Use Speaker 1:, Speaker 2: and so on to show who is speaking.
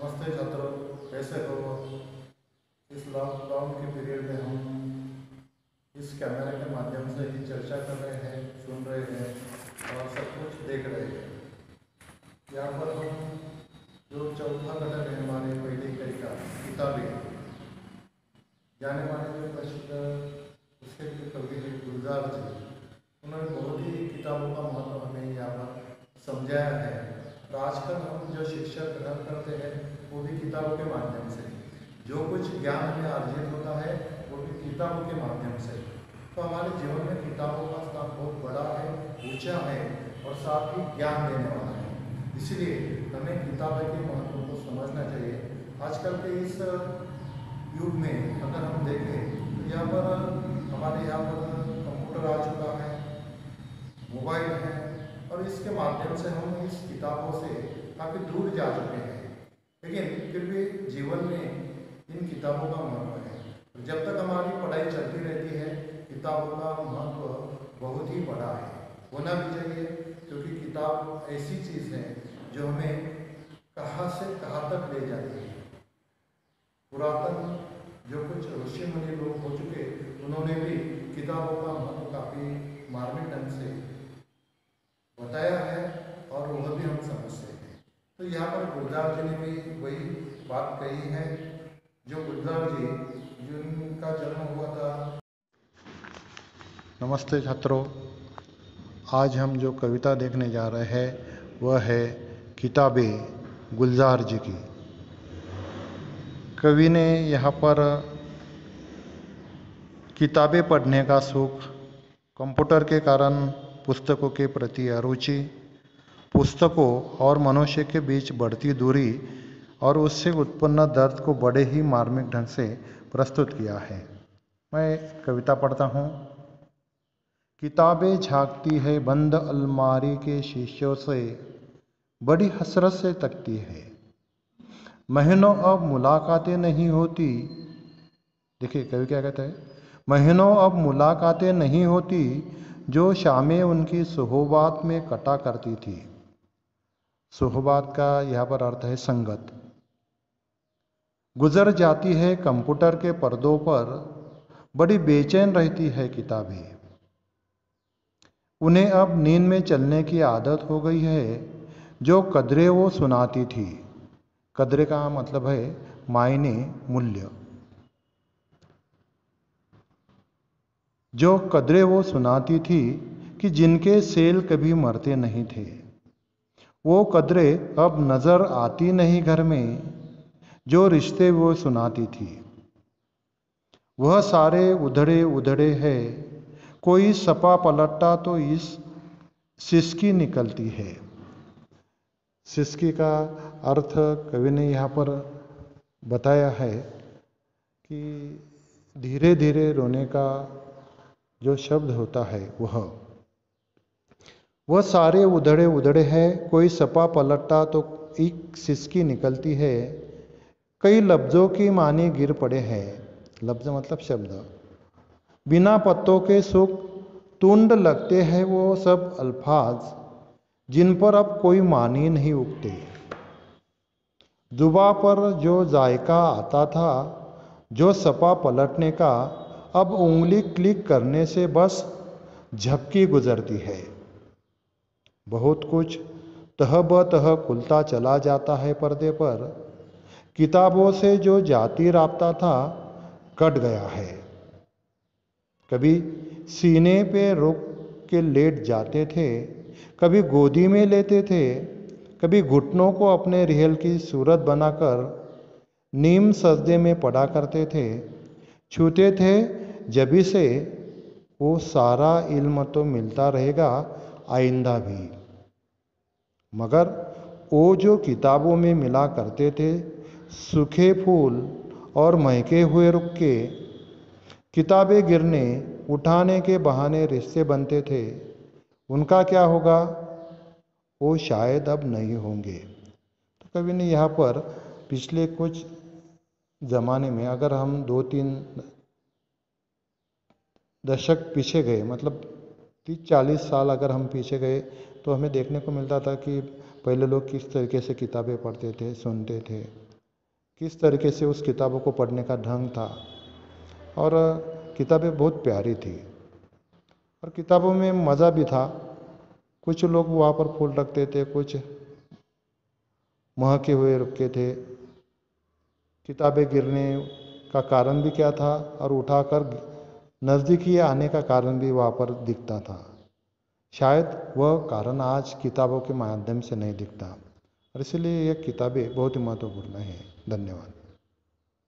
Speaker 1: नमस्ते छात्रों, कैसे हो? इस लॉकडाउन के पीरियड में हम इस कैमरे के माध्यम से ही चर्चा कर रहे हैं, सुन रहे हैं और सब कुछ देख रहे हैं। यहाँ पर हम जो चौथा घटक है हमारे पहली इकाई का किताबें, जाने माने जो प्रसिद्ध उसके कवि हैं गुलजार जी, उन्होंने बहुत ही किताबों का महत्व हमें यहाँ पर समझाया है। और आजकल हम जो शिक्षा ग्रहण करते हैं वो भी किताबों के माध्यम से, जो कुछ ज्ञान हमें अर्जित होता है वो भी किताबों के माध्यम से। तो हमारे जीवन में किताबों का स्थान बहुत बड़ा है, ऊंचा है और साथ ही ज्ञान देने वाला है। इसलिए हमें किताबें के महत्व को समझना चाहिए। आजकल के इस युग में अगर हम देखें तो यहाँ पर हमारे यहाँ पर कंप्यूटर आ चुका है, मोबाइल है और इसके माध्यम से हम इस किताबों से काफ़ी दूर जा चुके हैं। लेकिन फिर भी जीवन में इन किताबों का महत्व है। जब तक हमारी पढ़ाई चलती रहती है किताबों का महत्व बहुत ही बड़ा है, होना भी चाहिए, क्योंकि किताब ऐसी चीज़ है जो हमें कहाँ से कहाँ तक ले जाती है। पुरातन जो कुछ ऋषि मुनि लोग हो चुके उन्होंने भी किताबों का महत्व काफ़ी मार्मिक ढंग से बताया है और वह भी हम समझते हैं। तो यहाँ पर गुलजार जी ने भी वही बात कही है जो गुलजार जी जिनका जन्म हुआ था। नमस्ते छात्रों, आज हम जो कविता देखने जा रहे हैं वह है किताबें गुलजार जी की। कवि ने यहाँ पर किताबें पढ़ने का सुख, कंप्यूटर के कारण पुस्तकों के प्रति अरुचि, पुस्तकों और मनुष्य के बीच बढ़ती दूरी और उससे उत्पन्न दर्द को बड़े ही मार्मिक ढंग से प्रस्तुत किया है। मैं कविता पढ़ता हूँ। किताबें झांकती है बंद अलमारी के शीशों से, बड़ी हसरत से तकती है। महीनों अब मुलाकातें नहीं होती। देखिए कवि क्या कहता है, महीनों अब मुलाकातें नहीं होती जो शामें उनकी सुहबात में कटा करती थी। सुहबात का यहाँ पर अर्थ है संगत। गुजर जाती है कंप्यूटर के पर्दों पर, बड़ी बेचैन रहती है किताबें। उन्हें अब नींद में चलने की आदत हो गई है, जो कदरें वो सुनाती थी। कदरे का मतलब है मायने, मूल्य। जो कदरें वो सुनाती थी कि जिनके सेल कभी मरते नहीं थे, वो कदरें अब नज़र आती नहीं घर में, जो रिश्ते वो सुनाती थी। वह सारे उधड़े उधड़े है, कोई सपा पलटता तो इस सिसकी निकलती है। सिसकी का अर्थ कवि ने यहाँ पर बताया है कि धीरे धीरे रोने का जो शब्द होता है वह सारे उधड़े उधड़े है, कोई सपा पलटता तो एक सिसकी निकलती है। कई लफ्ज़ों की मानी गिर पड़े हैं। लफ्ज़ मतलब शब्द। बिना पत्तों के सुख तुंड लगते हैं वो सब अल्फाज, जिन पर अब कोई मानी नहीं उगते। जुबा पर जो जायका आता था, जो सपा पलटने का, अब उंगली क्लिक करने से बस झपकी गुजरती है। बहुत कुछ तह ब तह खुलता चला जाता है पर्दे पर। किताबों से जो जाती राब्ता था कट गया है। कभी सीने पे रुक के लेट जाते थे, कभी गोदी में लेते थे, कभी घुटनों को अपने रिहल की सूरत बनाकर नीम सजदे में पड़ा करते थे। छूते थे जभी से वो सारा इल्म तो मिलता रहेगा आइंदा भी, मगर वो जो किताबों में मिला करते थे सूखे फूल और महके हुए रुक्के, किताबें गिरने उठाने के बहाने रिश्ते बनते थे, उनका क्या होगा? वो शायद अब नहीं होंगे। तो कवि ने यहाँ पर पिछले कुछ ज़माने में अगर हम 2-3 दशक पीछे गए, मतलब 30-40 साल अगर हम पीछे गए, तो हमें देखने को मिलता था कि पहले लोग किस तरीके से किताबें पढ़ते थे, सुनते थे। किस तरीके से उस किताबों को पढ़ने का ढंग था। और किताबें बहुत प्यारी थी और किताबों में मज़ा भी था। कुछ लोग वहाँ पर फूल रखते थे, कुछ महके हुए रखे थे। किताबें गिरने का कारण भी क्या था और उठाकर नज़दीक ही आने का कारण भी वहाँ पर दिखता था। शायद वह कारण आज किताबों के माध्यम से नहीं दिखता और इसलिए ये किताबें बहुत ही महत्वपूर्ण हैं। धन्यवाद।